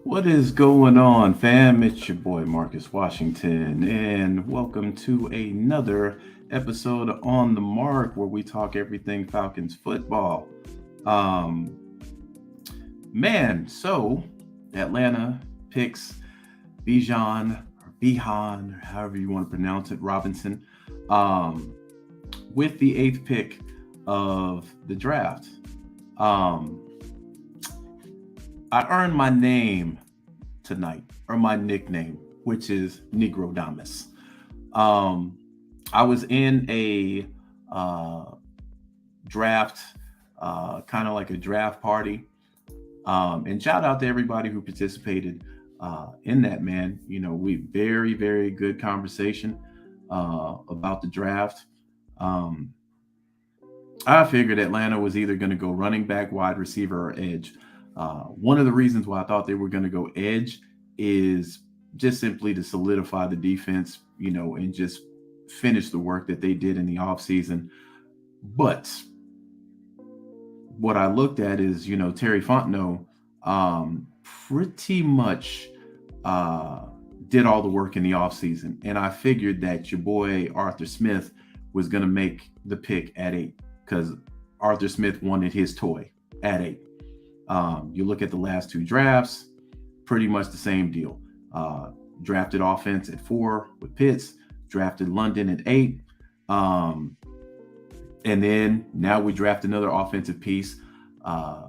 What is going on, fam? It's your boy Marcus Washington, and welcome to another episode on the Mark where we talk everything Falcons football. Um, so Atlanta picks Bijan, or however you want to pronounce it, Robinson, um, with the eighth pick of the draft. Um, I earned my name tonight, or my nickname, which is Negro Damas. Um, I was in a uh, draft, kind of like a draft party. And shout out to everybody who participated in that, man. You know, we very, very good conversation about the draft. Um, I figured Atlanta was either going to go running back, wide receiver, or edge. One of the reasons why I thought they were going to go edge is just simply to solidify the defense, and just finish the work that they did in the offseason. But what I looked at is, Terry Fontenot pretty much uh, did all the work in the offseason. And I figured that your boy Arthur Smith was going to make the pick at 8 because Arthur Smith wanted his toy at 8. You look at the last two drafts, pretty much the same deal. Drafted offense at 4 with Pitts, drafted London at 8. Um, and then now we draft another offensive piece uh,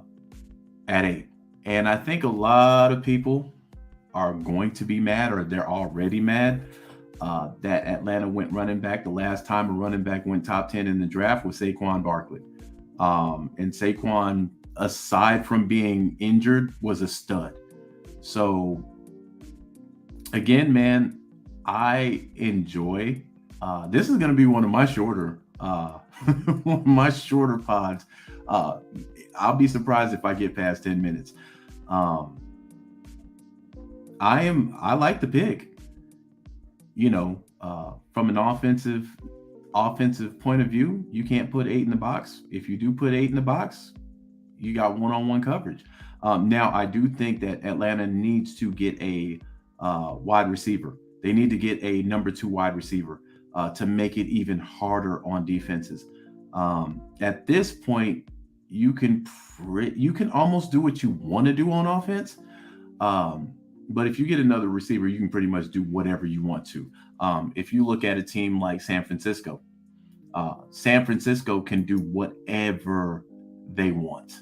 at 8. And I think a lot of people are going to be mad, or they're already mad, that Atlanta went running back. The last time a running back went top 10 in the draft was Saquon Barkley. And Saquon, aside from being injured, was a stud. So, again, man, I enjoy. This is going to be one of my shorter, one of my shorter pods. Uh, I'll be surprised if I get past 10 minutes. Um, I like the pick. From an offensive point of view, you can't put 8 in the box. If you do put 8 in the box, you got one-on-one coverage. Now, I do think that Atlanta needs to get a wide receiver. They need to get a number 2 wide receiver to make it even harder on defenses. At this point, you can almost do what you want to do on offense. But if you get another receiver, you can pretty much do whatever you want to. If you look at a team like San Francisco can do whatever they want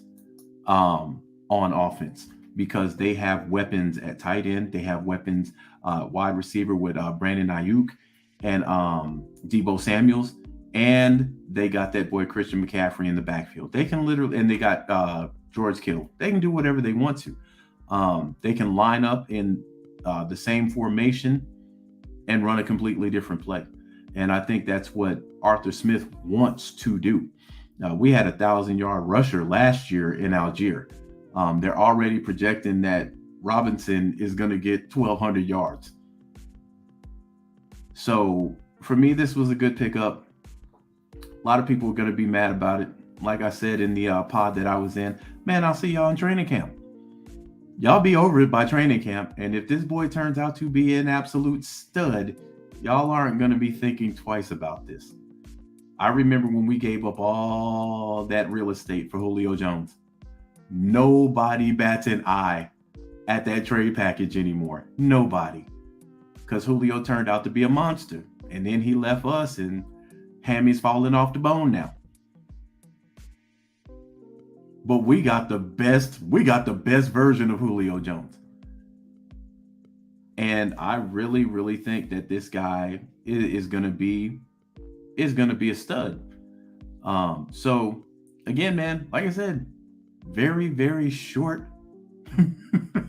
on offense because they have weapons at tight end. They have weapons wide receiver with Brandon Ayuk and Debo Samuels. And they got that boy Christian McCaffrey in the backfield. They can literally, and they got George Kittle. They can do whatever they want to. They can line up in the same formation and run a completely different play. And I think that's what Arthur Smith wants to do. We had 1,000-yard rusher last year in Algier. They're already projecting that Robinson is going to get 1,200 yards. So for me, this was a good pickup. A lot of people are going to be mad about it. Like I said in the pod that I was in, man, I'll see y'all in training camp. Y'all be over it by training camp. And if this boy turns out to be an absolute stud, y'all aren't going to be thinking twice about this. I remember when we gave up all that real estate for Julio Jones. Nobody bats an eye at that trade package anymore. Nobody. Because Julio turned out to be a monster. And then he left us and Hammy's falling off the bone now. But we got the best version of Julio Jones. And I really, really think that this guy is gonna be a stud. So again, man, like I said, very, very short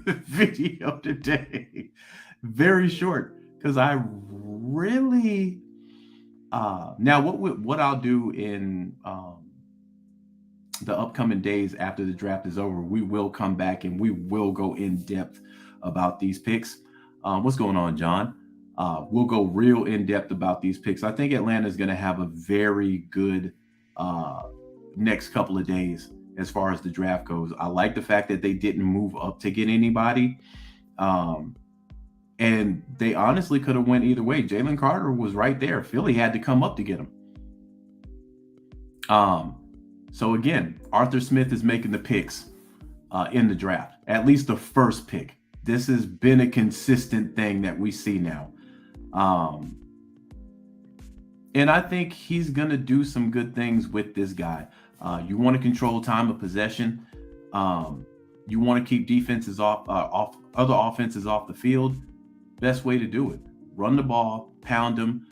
video today. Very short. Because I really now what I'll do in the upcoming days after the draft is over, we will come back and we will go in depth about these picks. What's going on, John? We'll go real in depth about these picks. I think Atlanta is going to have a very good next couple of days as far as the draft goes. I like the fact that they didn't move up to get anybody. Um, and they honestly could have went either way. Jalen Carter was right there. Philly had to come up to get him. Um, so again, Arthur Smith is making the picks in the draft, at least the first pick. This has been a consistent thing that we see now. Um, and I think he's going to do some good things with this guy. You want to control time of possession. You want to keep defenses off other offenses off the field. Best way to do it: run the ball, pound them.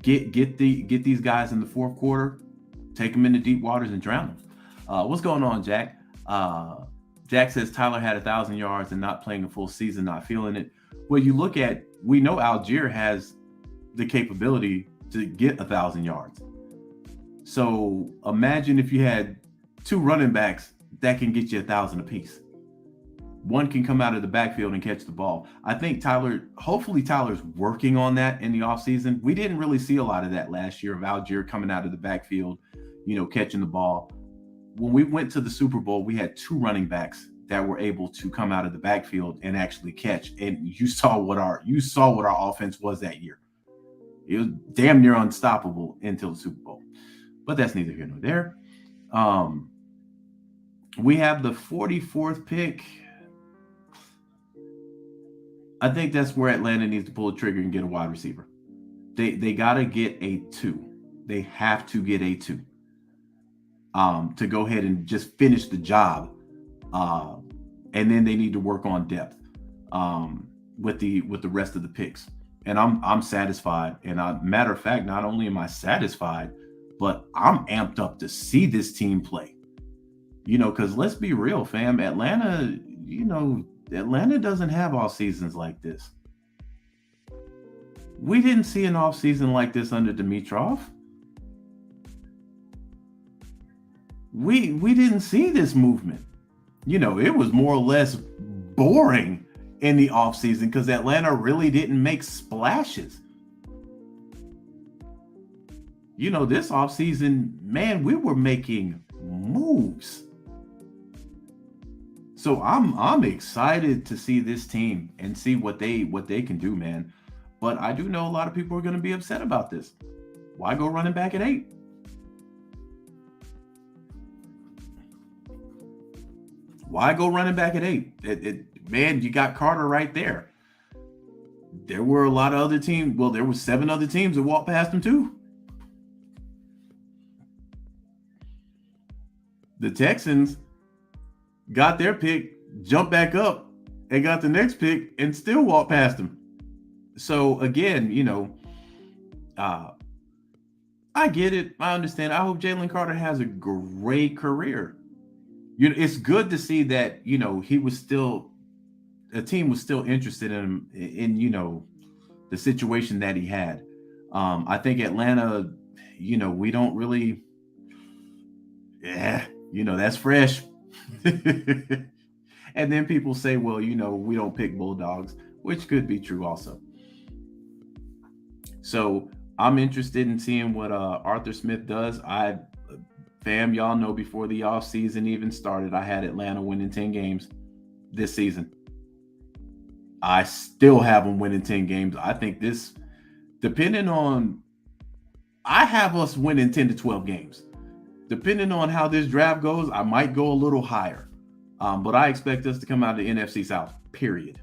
Get these guys in the fourth quarter, take them into deep waters and drown them. What's going on, Jack? Jack says Tyler had 1,000 yards and not playing a full season, not feeling it. Well, you look at, we know Algier has the capability to get 1,000 yards. So imagine if you had two running backs that can get you 1,000 apiece. One can come out of the backfield and catch the ball. I think hopefully Tyler's working on that in the offseason. We didn't really see a lot of that last year of Algier coming out of the backfield, catching the ball. When we went to the Super Bowl, we had two running backs that were able to come out of the backfield and actually catch. And you saw what our offense was that year. It was damn near unstoppable until the Super Bowl. But that's neither here nor there. We have the 44th pick. I think that's where Atlanta needs to pull the trigger and get a wide receiver. They got to get a 2. They have to get a 2 to go ahead and just finish the job. And then they need to work on depth with the rest of the picks. And I'm satisfied. And matter of fact, not only am I satisfied, but I'm amped up to see this team play. Because let's be real, fam. Atlanta doesn't have off seasons like this. We didn't see an off season like this under Dimitrov. We didn't see this movement. It was more or less boring in the off season because Atlanta really didn't make splashes. This off season, man, we were making moves. So I'm excited to see this team and see what they can do, man. But I do know a lot of people are going to be upset about this. Why go running back at 8? Why go running back at 8? Man, you got Carter right there. There were a lot of other teams. Well, there were 7 other teams that walked past him too. The Texans got their pick, jumped back up, and got the next pick and still walked past him. So again, I get it. I understand. I hope Jalen Carter has a great career. It's good to see that, he was still, a team was still interested in him in the situation that he had. I think Atlanta, we don't really, that's fresh. And then people say, well, we don't pick Bulldogs, which could be true also. So I'm interested in seeing what Arthur Smith does. Fam, y'all know before the offseason even started, I had Atlanta winning 10 games this season. I still have them winning 10 games. I think this, I have us winning 10 to 12 games. Depending on how this draft goes, I might go a little higher. But I expect us to come out of the NFC South, period.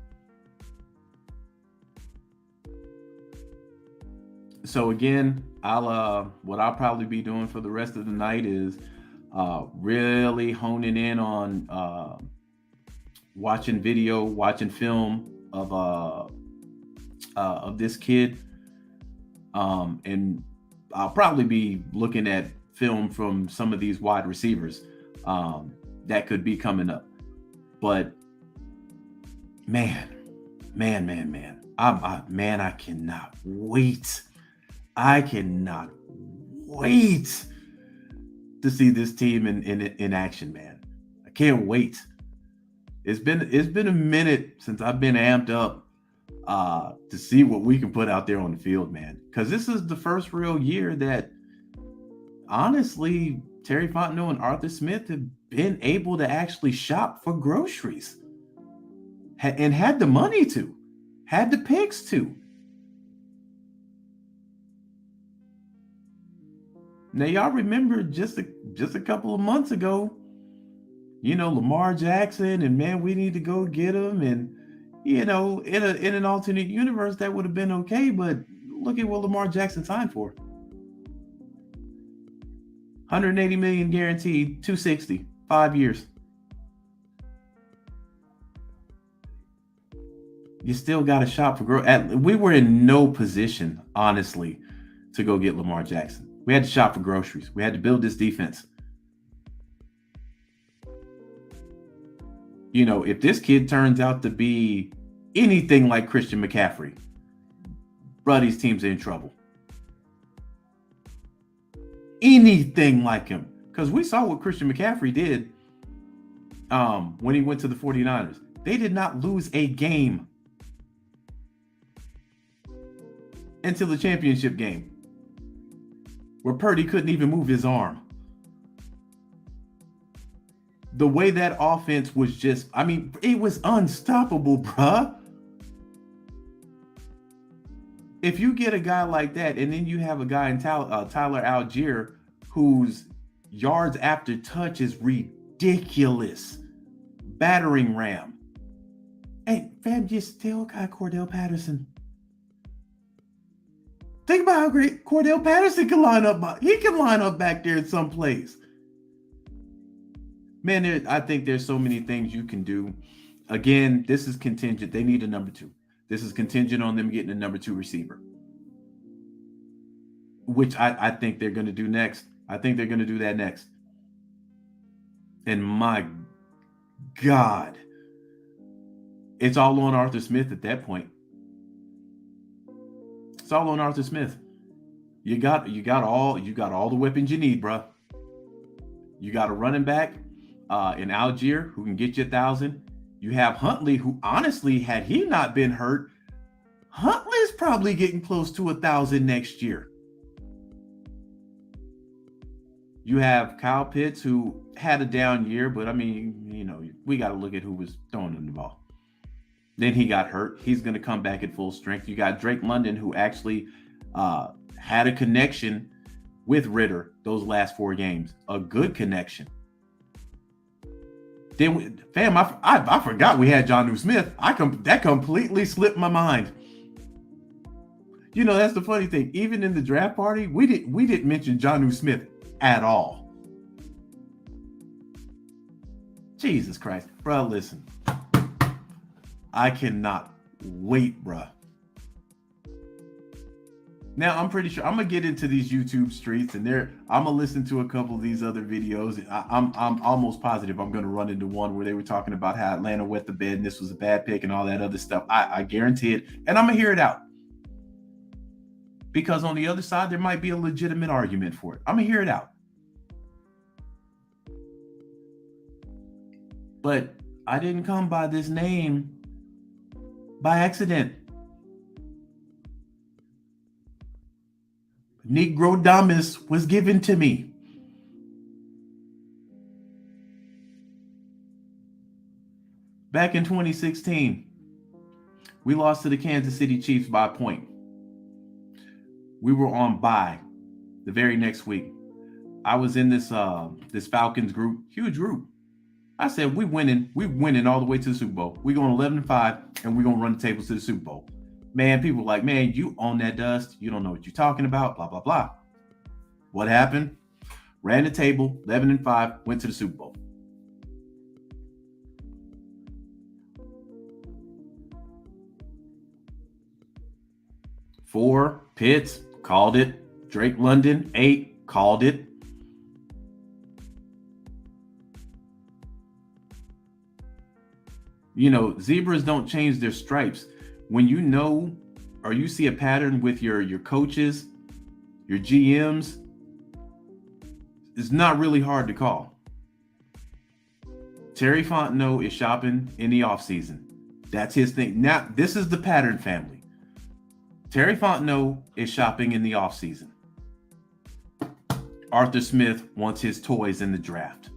So again, what I'll probably be doing for the rest of the night is really honing in on watching film of this kid, and I'll probably be looking at film from some of these wide receivers that could be coming up. But man, I cannot wait. I cannot wait to see this team in action, man. I can't wait. It's been a minute since I've been amped up to see what we can put out there on the field, man. Because this is the first real year that, honestly, Terry Fontenot and Arthur Smith have been able to actually shop for groceries. and had the money to, had the picks to. Now, y'all remember just a couple of months ago, Lamar Jackson, and man, we need to go get him. And, in an alternate universe, that would have been okay. But look at what Lamar Jackson signed for. 180 million guaranteed, 260, 5 years. You still got to shop for growth. We were in no position, honestly, to go get Lamar Jackson. We had to shop for groceries. We had to build this defense. If this kid turns out to be anything like Christian McCaffrey, bro, these teams are in trouble. Anything like him. Because we saw what Christian McCaffrey did when he went to the 49ers. They did not lose a game until the championship game, where Purdy couldn't even move his arm. The way that offense was just, it was unstoppable, bruh. If you get a guy like that, and then you have a guy in Tyler Algier, whose yards after touch is ridiculous, battering ram. Hey, fam, you still got Cordell Patterson. Think about how great Cordell Patterson can line up. He can line up back there in some place. Man, I think there's so many things you can do. Again, this is contingent. They need a number 2. This is contingent on them getting a number 2 receiver, which I think they're going to do next. I think they're going to do that next. And my God, it's all on Arthur Smith at that point. It's all on Arthur Smith. You got all the weapons you need, bro. You got a running back in Algier who can get you 1,000. You have Huntley, who honestly, had he not been hurt, Huntley's probably getting close to 1,000 next year. You have Kyle Pitts, who had a down year, but we got to look at who was throwing him the ball. Then he got hurt. He's going to come back at full strength. You got Drake London, who actually had a connection with Ritter those last 4 games. A good connection. Then, I forgot we had Jonnu Smith. That completely slipped my mind. That's the funny thing. Even in the draft party, we didn't mention Jonnu Smith at all. Jesus Christ. Bro, listen. I cannot wait, bro. Now, I'm pretty sure I'm going to get into these YouTube streets, and I'm going to listen to a couple of these other videos. I'm almost positive I'm going to run into one where they were talking about how Atlanta wet the bed and this was a bad pick and all that other stuff. I guarantee it. And I'm going to hear it out. Because on the other side, there might be a legitimate argument for it. I'm going to hear it out. But I didn't come by this name by accident. Negrodamus was given to me. Back in 2016, we lost to the Kansas City Chiefs by a point. We were on bye the very next week. I was in this Falcons group, huge group. I said, we winning all the way to the Super Bowl. We're going 11-5, and we're going to run the table to the Super Bowl. Man, people were like, man, you own that dust. You don't know what you're talking about, blah, blah, blah. What happened? Ran the table, 11-5, went to the Super Bowl. Four, Pitts, called it. Drake London, 8, called it. Zebras don't change their stripes. When you know or you see a pattern with your coaches, your GMs, it's not really hard to call. Terry Fontenot is shopping in the offseason. That's his thing. Now, this is the pattern family. Terry Fontenot is shopping in the offseason. Arthur Smith wants his toys in the draft.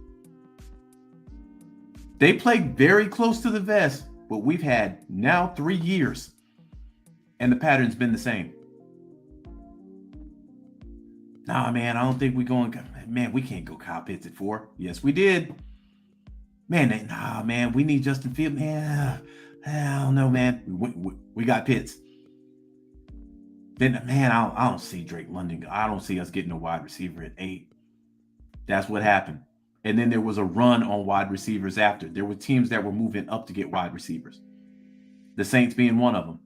They play very close to the vest, but we've had now 3 years, and the pattern's been the same. Nah, man, I don't think we're going. Man, we can't go Kyle Pitts at 4. Yes, we did. Man, nah, man, we need Justin Fields. Man, I don't know, man. We got Pitts. Then, man, I don't see Drake London. I don't see us getting a wide receiver at 8. That's what happened. And then there was a run on wide receivers after. There were teams that were moving up to get wide receivers. The Saints being one of them.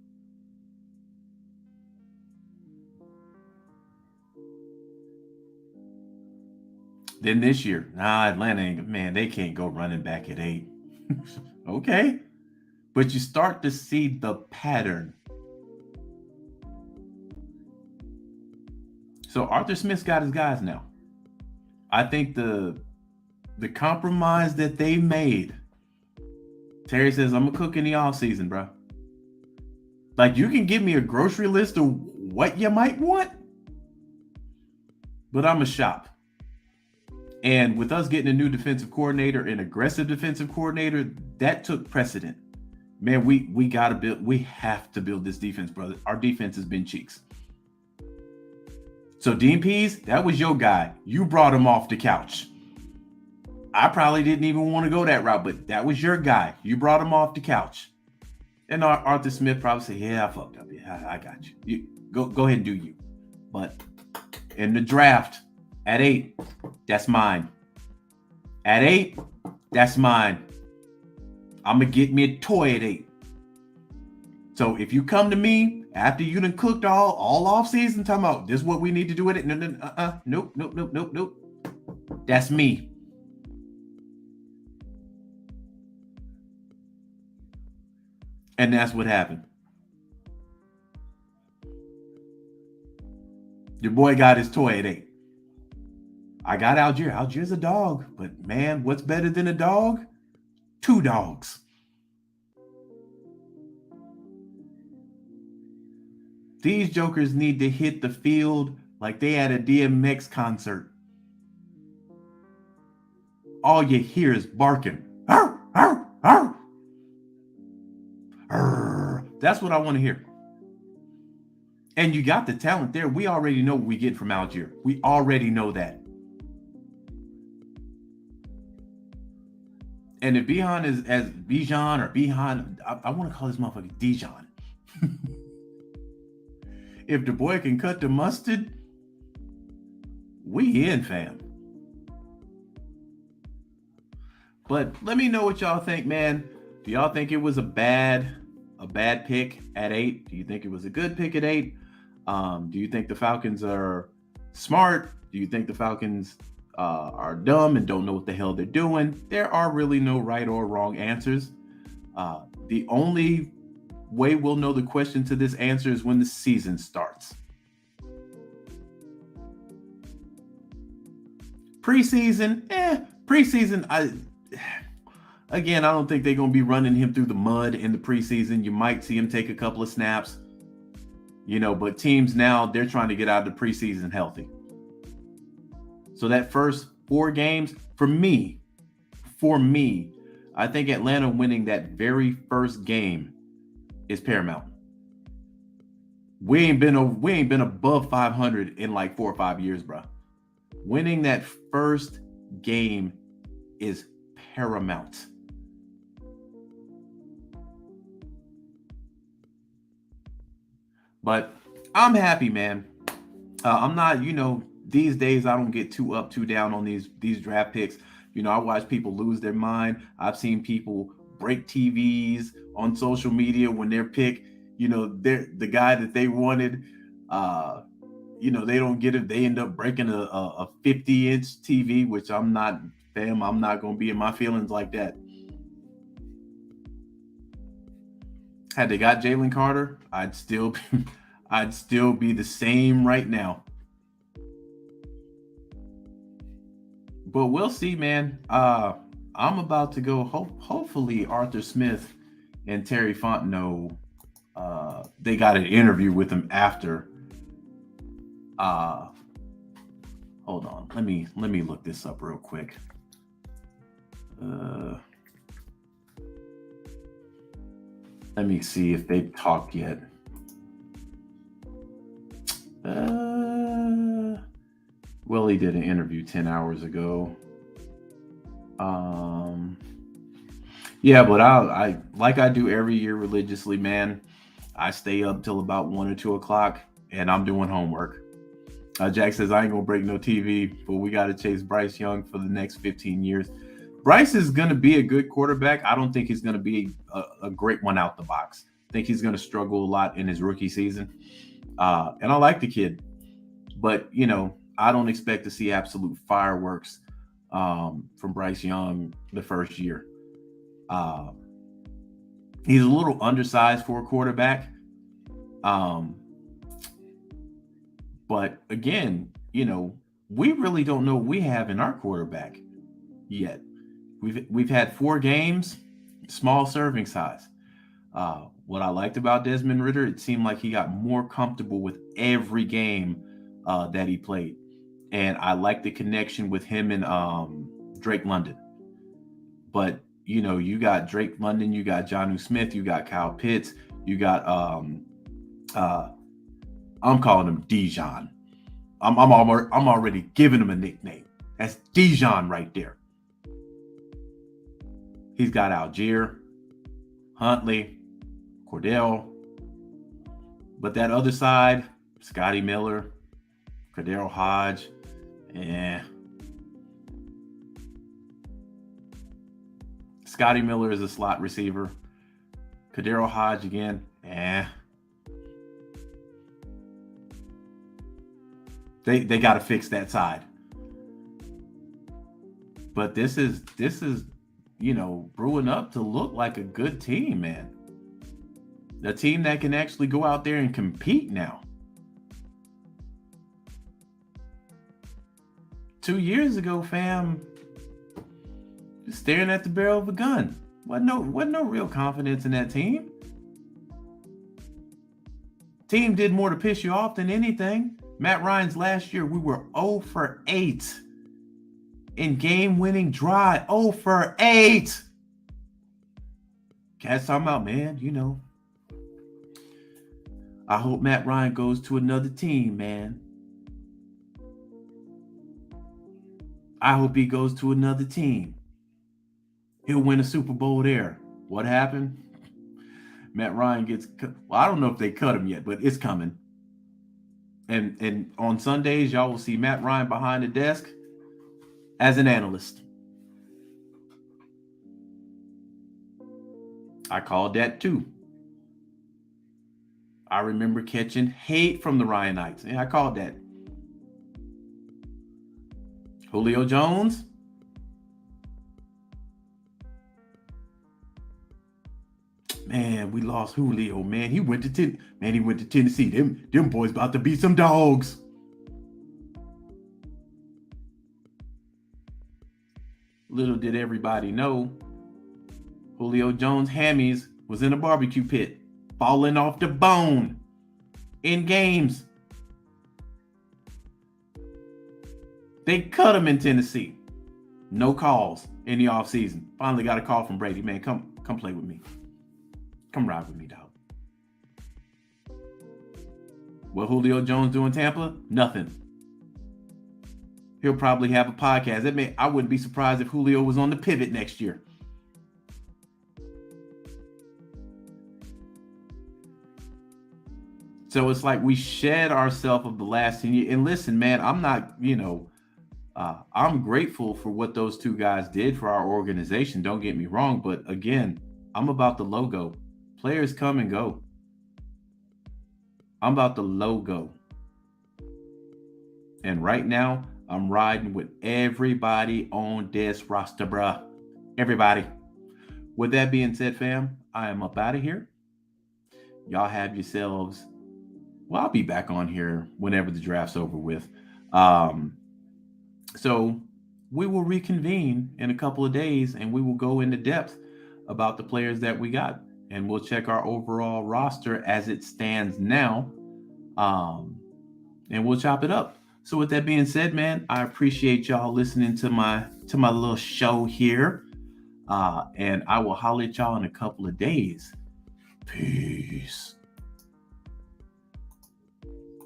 Then this year, Atlanta, man, they can't go running back at 8. Okay. But you start to see the pattern. So Arthur Smith's got his guys now. I think the compromise that they made, Terry says, I'm going to cook in the offseason, bro. Like, you can give me a grocery list of what you might want, but I'm going to shop. And with us getting a new defensive coordinator, an aggressive defensive coordinator, that took precedent. Man, we got to build, we have to build this defense, brother. Our defense has been cheeks. So Dean Pease, that was your guy. You brought him off the couch. I probably didn't even want to go that route, but that was your guy. You brought him off the couch. And Arthur Smith probably said, yeah, I fucked up. Yeah, I got you. You go ahead and do you. But in the draft, at 8, that's mine. At 8, that's mine. I'm going to get me a toy at 8. So if you come to me after you done cooked all off season, talking about this is what we need to do at it. Nope. That's me. And that's what happened. Your boy got his toy at 8. I got Algier. Algier's a dog. But man, what's better than a dog? 2 dogs. These jokers need to hit the field like they at a DMX concert. All you hear is barking. Arr, arr, arr. Arr. That's what I want to hear. And you got the talent there. We already know what we get from Algier. We already know that. And if Bijan is as Bijan or Bijan, I want to call this motherfucker Dijon. If the boy can cut the mustard, we in, fam. But let me know what y'all think, man. Do y'all think it was a bad pick at 8? Do you think it was a good pick at 8? Do you think the Falcons are smart? Do you think the Falcons are dumb and don't know what the hell they're doing? There are really no right or wrong answers. The only way we'll know the question to this answer is when the season starts. Preseason, I don't think they're going to be running him through the mud in the preseason. You might see him take a couple of snaps, but teams now, they're trying to get out of the preseason healthy. So that first 4 games, for me, I think Atlanta winning that very first game is paramount. We ain't been above 500 in like 4 or 5 years, bro. Winning that first game is paramount. But I'm happy, man. I'm not, these days I don't get too up, too down on these draft picks. I watch people lose their mind. I've seen people break TVs on social media when their pick, they're the guy that they wanted, they don't get it. They end up breaking a 50-inch TV, which I'm not going to be in my feelings like that. Had they got Jalen Carter, I'd still be the same right now. But we'll see, man. I'm about to go. Hopefully, Arthur Smith and Terry Fontenot, they got an interview with him after. Hold on. Let me look this up real quick. Let me see if they've talked yet. Willie did an interview 10 hours ago. Yeah, but I like I do every year religiously, man. I stay up till about 1 or 2 o'clock, and I'm doing homework. Jack says I ain't gonna break no TV, but we got to chase Bryce Young for the next 15 years. Bryce is gonna be a good quarterback. I don't think he's gonna be a great one out the box. I think he's gonna struggle a lot in his rookie season. And I like the kid, but I don't expect to see absolute fireworks from Bryce Young the first year. Uh, he's a little undersized for a quarterback. Um, but again, we really don't know what we have in our quarterback yet. We've had 4 games, small serving size. What I liked about Desmond Ridder, it seemed like he got more comfortable with every game that he played, and I like the connection with him and Drake London. But you got Drake London, you got Jonnu Smith, you got Kyle Pitts, you got I'm calling him Bijan. I'm already giving him a nickname. That's Bijan right there. He's got Algier, Huntley, Cordell. But that other side, Scotty Miller, Cordell Hodge, Scotty Miller is a slot receiver. Cordell Hodge again, They got to fix that side. But this is brewing up to look like a good team, man. A team that can actually go out there and compete now. 2 years ago, fam, just staring at the barrel of a gun. Wasn't no real confidence in that team. Team did more to piss you off than anything. Matt Ryan's last year, we were 0 for 8 in game-winning drive. 0 for 8. Cats talking about, man, I hope Matt Ryan goes to another team, man. I hope he goes to another team. He'll win a Super Bowl there. What happened? Matt Ryan gets cut. Well, I don't know if they cut him yet, but it's coming. And on Sundays, y'all will see Matt Ryan behind the desk as an analyst. I called that too. I remember catching hate from the Ryanites. Yeah, I called that. Julio Jones. Man, we lost Julio, man. He went to Tennessee. Them boys about to be some dogs. Little did everybody know, Julio Jones' hammies was in a barbecue pit, falling off the bone in games. They cut him in Tennessee. No calls in the offseason. Finally got a call from Brady. Man, come play with me. Come ride with me, dog. What Julio Jones do in Tampa? Nothing. He'll probably have a podcast. I wouldn't be surprised if Julio was on the pivot next year. So it's like we shed ourselves of the last 10 years. And listen, man, I'm not, I'm grateful for what those two guys did for our organization. Don't get me wrong. But again, I'm about the logo. Players come and go. I'm about the logo. And right now, I'm riding with everybody on this roster, bruh. Everybody. With that being said, fam, I am up out of here. Y'all have yourselves. Well, I'll be back on here whenever the draft's over with. So we will reconvene in a couple of days and we will go into depth about the players that we got. And we'll check our overall roster as it stands now. And we'll chop it up. So with that being said, man, I appreciate y'all listening to my little show here. And I will holler at y'all in a couple of days. Peace.